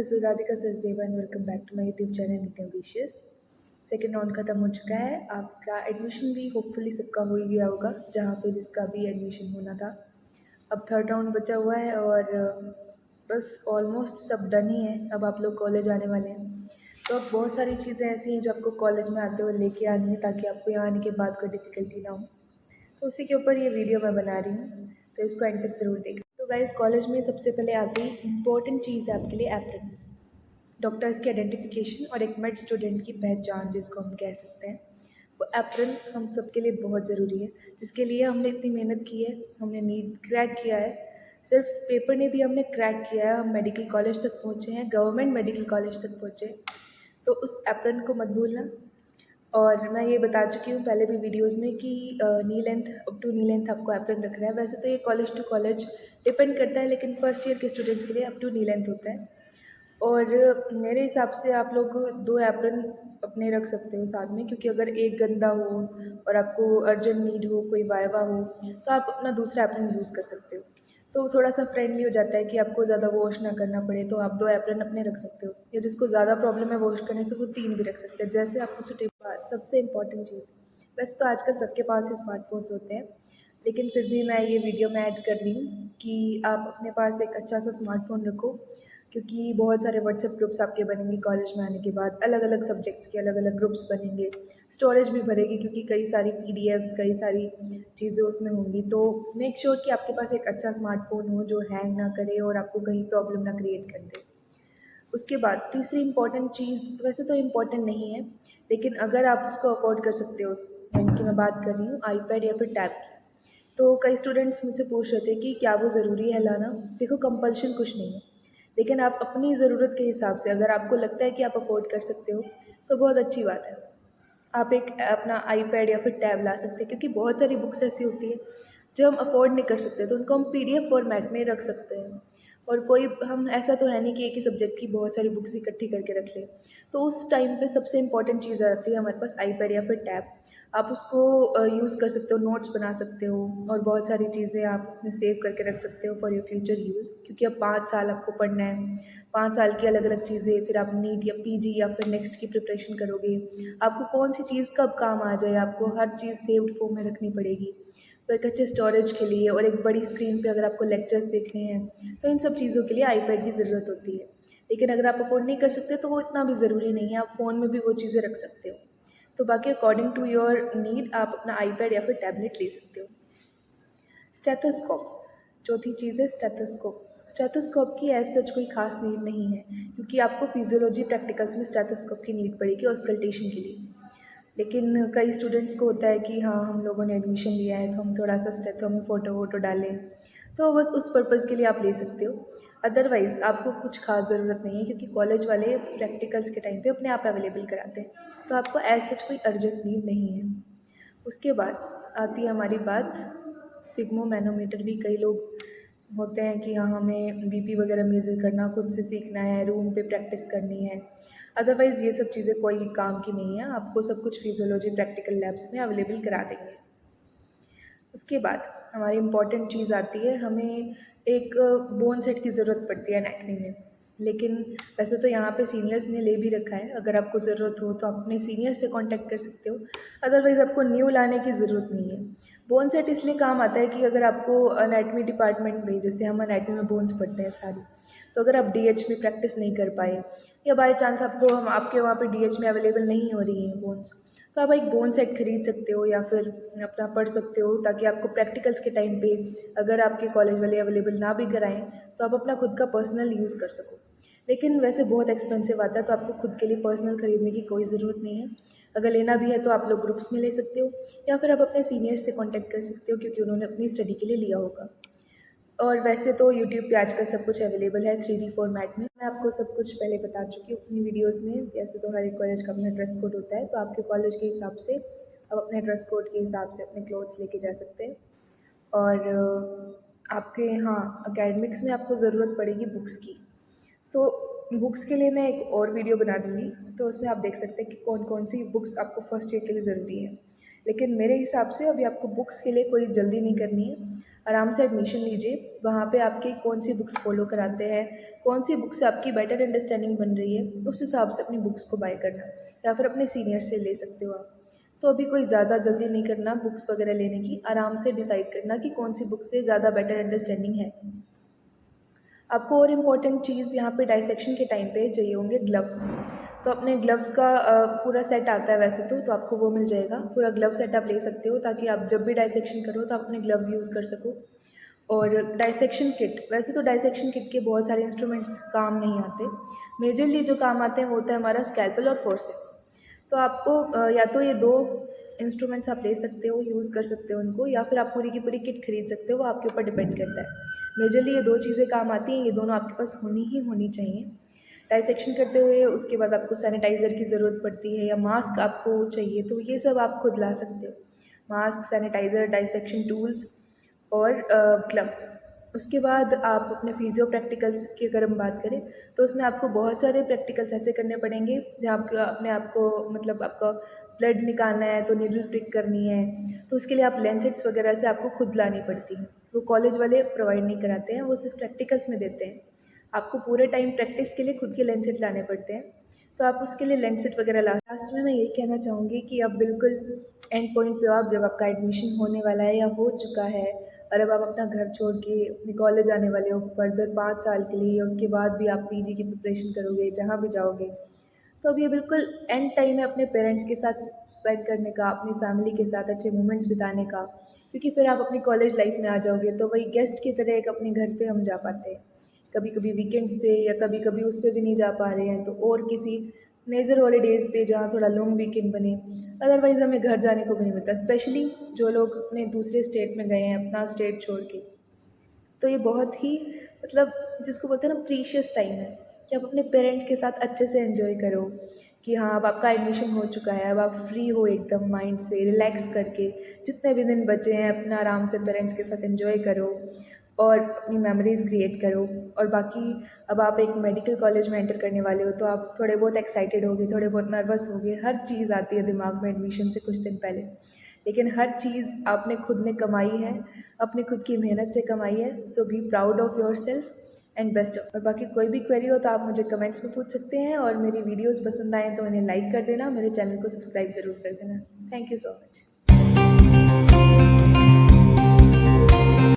This is Radhika Sachdeva and welcome back to my YouTube channel Nitya Vishesh. Second round ख़त्म हो चुका है। आपका एडमिशन भी होपफुली सबका हो ही गया होगा, जहाँ पे जिसका भी एडमिशन होना था। अब थर्ड राउंड बचा हुआ है और बस ऑलमोस्ट सब डन ही है। अब आप लोग कॉलेज आने वाले हैं, तो अब बहुत सारी चीज़ें ऐसी हैं जो आपको कॉलेज में आते हुए लेके आनी है, ताकि आपको यहाँ आने के बाद कोई डिफ़िकल्टी ना हो। तो उसी के ऊपर ये वीडियो मैं बना रही हूँ, तो इसको एंड तक ज़रूर देखें। तो गाइस, कॉलेज में सबसे पहले आती इम्पोर्टेंट चीज़ है आपके लिए एप्रन। डॉक्टर्स की आइडेंटिफिकेशन और एक मेड स्टूडेंट की पहचान जिसको हम कह सकते हैं, वो एप्रन हम सब के लिए बहुत ज़रूरी है, जिसके लिए हमने इतनी मेहनत की है। हमने नीट क्रैक किया है, सिर्फ पेपर नहीं दिया, हमने क्रैक किया है। हम मेडिकल कॉलेज तक पहुँचे हैं, गवर्नमेंट मेडिकल कॉलेज तक पहुँचे। तो उस एप्रन को मत भूलना। और मैं ये बता चुकी हूँ पहले भी वीडियोस में कि knee length, up to knee length आपको एप्रन रखना है। वैसे तो ये कॉलेज टू कॉलेज डिपेंड करता है, लेकिन फर्स्ट ईयर के स्टूडेंट्स के लिए अप टू नी लेंथ होता है। और मेरे हिसाब से आप लोग 2 एप्रन अपने रख सकते हो साथ में, क्योंकि अगर एक गंदा हो और आपको अर्जेंट नीड हो, कोई वाइवा हो, तो आप अपना दूसरा एप्रन यूज़ कर सकते हो। तो थोड़ा सा फ्रेंडली हो जाता है कि आपको ज़्यादा वॉश ना करना पड़े, तो आप 2 एप्रन अपने रख सकते हो। या जिसको ज़्यादा प्रॉब्लम है वॉश करने से, वो 3 भी रख सकते हैं, जैसे आपको सूटेबल। सबसे इम्पॉर्टेंट चीज़, वैसे तो आजकल सबके पास ही स्मार्टफोन्स होते हैं, लेकिन फिर भी मैं ये वीडियो में ऐड कर रही हूँ कि आप अपने पास एक अच्छा सा स्मार्टफ़ोन रखो, क्योंकि बहुत सारे व्हाट्सएप ग्रुप्स आपके बनेंगे कॉलेज में आने के बाद। अलग अलग सब्जेक्ट्स के अलग अलग ग्रुप्स बनेंगे, स्टोरेज भी भरेगी, क्योंकि कई सारी पीडीएफ्स, कई सारी चीज़ें उसमें होंगी। तो मेक श्योर कि आपके पास एक अच्छा स्मार्टफ़ोन हो जो हैंग ना करे और आपको कहीं प्रॉब्लम ना क्रिएट कर दे। उसके बाद तीसरी इम्पॉर्टेंट चीज़, वैसे तो इम्पॉर्टेंट नहीं है, लेकिन अगर आप उसको अफोर्ड कर सकते हो, यानी कि मैं बात कर रही हूँ आईपैड या फिर टैब की। तो कई स्टूडेंट्स मुझसे पूछ रहे थे कि क्या वो ज़रूरी है लाना। देखो, कंपल्शन कुछ नहीं है, लेकिन आप अपनी ज़रूरत के हिसाब से, अगर आपको लगता है कि आप अफोर्ड कर सकते हो, तो बहुत अच्छी बात है। आप एक अपना आईपैड या फिर टैब ला सकते हैं, क्योंकि बहुत सारी बुक्स ऐसी होती है जो हम अफोर्ड नहीं कर सकते, तो उनको हम पीडीएफ फॉर्मेट में रख सकते हैं। और कोई, हम ऐसा तो है नहीं कि एक ही सब्जेक्ट की बहुत सारी बुक्स इकट्ठी करके रख लें। तो उस टाइम पे सबसे इम्पॉर्टेंट चीज़ आती है हमारे पास आईपैड या फिर टैब। आप उसको यूज़ कर सकते हो, नोट्स बना सकते हो, और बहुत सारी चीज़ें आप उसमें सेव करके रख सकते हो फॉर योर फ्यूचर यूज़, क्योंकि अब 5 साल आपको पढ़ना है। 5 साल की अलग अलग चीज़ें, फिर आप नीट या पीजी या फिर नेक्स्ट की प्रिपरेशन करोगे, आपको कौन सी चीज़ कब काम आ जाए, आपको हर चीज़ सेव्ड फॉर्म में रखनी पड़ेगी। तो एक अच्छे स्टोरेज के लिए और एक बड़ी स्क्रीन पे अगर आपको लेक्चर्स देखने हैं, तो इन सब चीज़ों के लिए आईपैड की ज़रूरत होती है। लेकिन अगर आप अफोर्ड नहीं कर सकते, तो वो इतना भी ज़रूरी नहीं है, आप फ़ोन में भी वो चीज़ें रख सकते हो। तो बाकी अकॉर्डिंग टू योर नीड आप अपना आईपैड या फिर टैबलेट ले सकते हो। स्टेथोस्कोप, चौथी चीज़ है स्टेथोस्कोप। स्टेथोस्कोप की एज सच कोई खास नीड नहीं है, क्योंकि आपको फिजियोलॉजी प्रैक्टिकल्स में स्टेथोस्कोप की नीड पड़ेगी ऑस्कल्टेशन के लिए। लेकिन कई स्टूडेंट्स को होता है कि हाँ, हम लोगों ने एडमिशन लिया है, तो हम थोड़ा सा स्टेथो में फ़ोटो वोटो डालें, तो बस उस पर्पज़ के लिए आप ले सकते हो। अदरवाइज़ आपको कुछ खास ज़रूरत नहीं है, क्योंकि कॉलेज वाले प्रैक्टिकल्स के टाइम पे अपने आप अवेलेबल कराते हैं, तो आपको एज सच कोई अर्जेंट नीड नहीं है। उसके बाद आती है हमारी बात स्फिग्मो मैनोमीटर। भी कई लोग होते हैं कि हाँ, हमें बीपी वगैरह मेज़र करना खुद से सीखना है, रूम पे प्रैक्टिस करनी है। अदरवाइज़ ये सब चीज़ें कोई काम की नहीं है, आपको सब कुछ फिजियोलॉजी प्रैक्टिकल लैब्स में अवेलेबल करा देंगे। उसके बाद हमारी इम्पॉर्टेंट चीज़ आती है, हमें एक बोन सेट की ज़रूरत पड़ती है एनाटॉमी में। लेकिन वैसे तो यहाँ पे सीनियर्स ने ले भी रखा है, अगर आपको ज़रूरत हो तो आप अपने सीनियर से कांटेक्ट कर सकते हो। अदरवाइज़ आपको न्यू लाने की ज़रूरत नहीं है। बोन सेट इसलिए काम आता है कि अगर आपको एनाटॉमी डिपार्टमेंट में, जैसे हम एनाटॉमी में बोन्स पढ़ते हैं सारी, तो अगर आप डीएच में प्रैक्टिस नहीं कर पाए, या बाई चांस आपको हम आपके वहाँ पे डीएच में अवेलेबल नहीं हो रही हैं बोन्स, तो आप एक बोन सेट खरीद सकते हो या फिर अपना पढ़ सकते हो, ताकि आपको प्रैक्टिकल्स के टाइम पे अगर आपके कॉलेज वाले अवेलेबल ना भी कराएं, तो आप अपना खुद का पर्सनल यूज़ कर सको। लेकिन वैसे बहुत एक्सपेंसिव आता है, तो आपको खुद के लिए पर्सनल ख़रीदने की कोई ज़रूरत नहीं है। अगर लेना भी है तो आप लोग ग्रुप्स में ले सकते हो, या फिर आप अपने सीनियर्स से कॉन्टैक्ट कर सकते हो, क्योंकि उन्होंने अपनी स्टडी के लिए लिया होगा। और वैसे तो यूट्यूब पे आजकल सब कुछ अवेलेबल है 3D फॉर्मेट में। मैं आपको सब कुछ पहले बता चुकी हूँ अपनी वीडियोस में। वैसे तो हर एक कॉलेज का अपना ड्रेस कोड होता है, तो आपके कॉलेज के हिसाब से आप अपने ड्रेस कोड के हिसाब से अपने क्लोथ्स लेके जा सकते हैं। और आपके यहाँ एकेडमिक्स में आपको ज़रूरत पड़ेगी बुक्स की, तो बुक्स के लिए मैं एक और वीडियो बना दूँगी, तो उसमें आप देख सकते हैं कि कौन कौन सी बुक्स आपको फर्स्ट ईयर के लिए ज़रूरी है। लेकिन मेरे हिसाब से अभी आपको बुक्स के लिए कोई जल्दी नहीं करनी है। आराम से एडमिशन लीजिए। वहाँ पे आपके कौन सी बुक्स फॉलो कराते हैं, कौन सी बुक से आपकी बेटर अंडरस्टैंडिंग बन रही है, उस हिसाब से अपनी बुक्स को बाय करना, या फिर अपने सीनियर से ले सकते हो आप। तो अभी कोई ज़्यादा जल्दी नहीं करना बुक्स वगैरह लेने की, आराम से डिसाइड करना कि कौन सी बुक से ज़्यादा बेटर अंडरस्टैंडिंग है आपको। और इम्पॉर्टेंट चीज़ यहाँ पे डाइसेक्शन के टाइम पे चाहिए होंगे ग्लव्स। तो अपने ग्लव्स का पूरा सेट आता है वैसे तो आपको वो मिल जाएगा। पूरा ग्लव सेट आप ले सकते हो ताकि आप जब भी डाइसेक्शन करो तो आप अपने ग्लव्स यूज़ कर सको। और डाइसेक्शन किट, वैसे तो डाइसेक्शन किट के बहुत सारे इंस्ट्रूमेंट्स काम नहीं आते। मेजरली जो काम आते हैं वो होता है हमारा स्कैल्पल और फोर्सेप। तो आपको या तो ये दो इंस्ट्रूमेंट्स आप ले सकते हो, यूज़ कर सकते हो उनको, या फिर आप पूरी की पूरी किट खरीद सकते हो, वो आपके ऊपर डिपेंड करता है। मेजरली ये दो चीज़ें काम आती हैं, ये दोनों आपके पास होनी ही होनी चाहिए। डाइसेक्शन करते हुए उसके बाद आपको सैनिटाइज़र की ज़रूरत पड़ती है या मास्क आपको चाहिए, तो ये सब आप खुद ला सकते हो। मास्क, सैनिटाइज़र, डाइसेक्शन टूल्स और ग्लव्स। उसके बाद आप अपने फिजियो प्रैक्टिकल्स की अगर हम बात करें तो उसमें आपको बहुत सारे प्रैक्टिकल्स ऐसे करने पड़ेंगे जहाँ आपको अपने आप को मतलब आपका ब्लड निकालना है तो नीडल प्रिक करनी है, तो उसके लिए आप लेंसेट्स वगैरह से आपको खुद लानी पड़ती हैं। वो कॉलेज वाले प्रोवाइड नहीं कराते हैं, वो सिर्फ प्रैक्टिकल्स में देते हैं। आपको पूरे टाइम प्रैक्टिस के लिए खुद के लेंसेट लाने पड़ते हैं, तो आप उसके लिए लेंसेट वगैरह ला। लास्ट में मैं यही कहना चाहूँगी कि अब बिल्कुल एंड पॉइंट पे हो आप, जब आपका एडमिशन होने वाला है या हो चुका है, और अब आप अपना घर छोड़ के अपने कॉलेज आने वाले हो फर्दर 5 साल के लिए, उसके बाद भी आप पीजी की प्रिपरेशन करोगे जहाँ भी जाओगे। तो अब ये बिल्कुल एंड टाइम है अपने पेरेंट्स के साथ स्पेंड करने का, अपनी फैमिली के साथ अच्छे मोमेंट्स बिताने का, क्योंकि फिर आप अपनी कॉलेज लाइफ में आ जाओगे तो वही गेस्ट की तरह एक अपने घर पे हम जा पाते हैं। कभी कभी वीकेंड्स पे या कभी कभी उस पर भी नहीं जा पा रहे हैं तो और किसी मेजर हॉलीडेज़ पे जहाँ थोड़ा लॉन्ग वीकेंड बने, अदरवाइज़ हमें घर जाने को भी नहीं मिलता, स्पेशली जो लोग अपने दूसरे स्टेट में गए हैं अपना स्टेट छोड़ के। तो ये बहुत ही मतलब जिसको बोलते हैं ना प्रीशियस टाइम है कि आप अपने पेरेंट्स के साथ अच्छे से एंजॉय करो कि हाँ अब आपका एडमिशन हो चुका है, अब आप फ्री हो एकदम माइंड से रिलैक्स करके, जितने भी दिन बचे हैं अपना आराम से पेरेंट्स के साथ एंजॉय करो और अपनी मेमोरीज़ क्रिएट करो। और बाकी अब आप एक मेडिकल कॉलेज में एंटर करने वाले हो तो आप थोड़े बहुत एक्साइटेड होगे, थोड़े बहुत नर्वस होगे, हर चीज़ आती है दिमाग में एडमिशन से कुछ दिन पहले, लेकिन हर चीज़ आपने खुद ने कमाई है, अपनी खुद की मेहनत से कमाई है। So be proud of yourself and best of. और बाकी कोई भी क्वेरी हो तो आप मुझे कमेंट्स में पूछ सकते हैं, और मेरी वीडियोस पसंद आए तो उन्हें लाइक कर देना, मेरे चैनल को सब्सक्राइब ज़रूर कर देना। Thank you so much.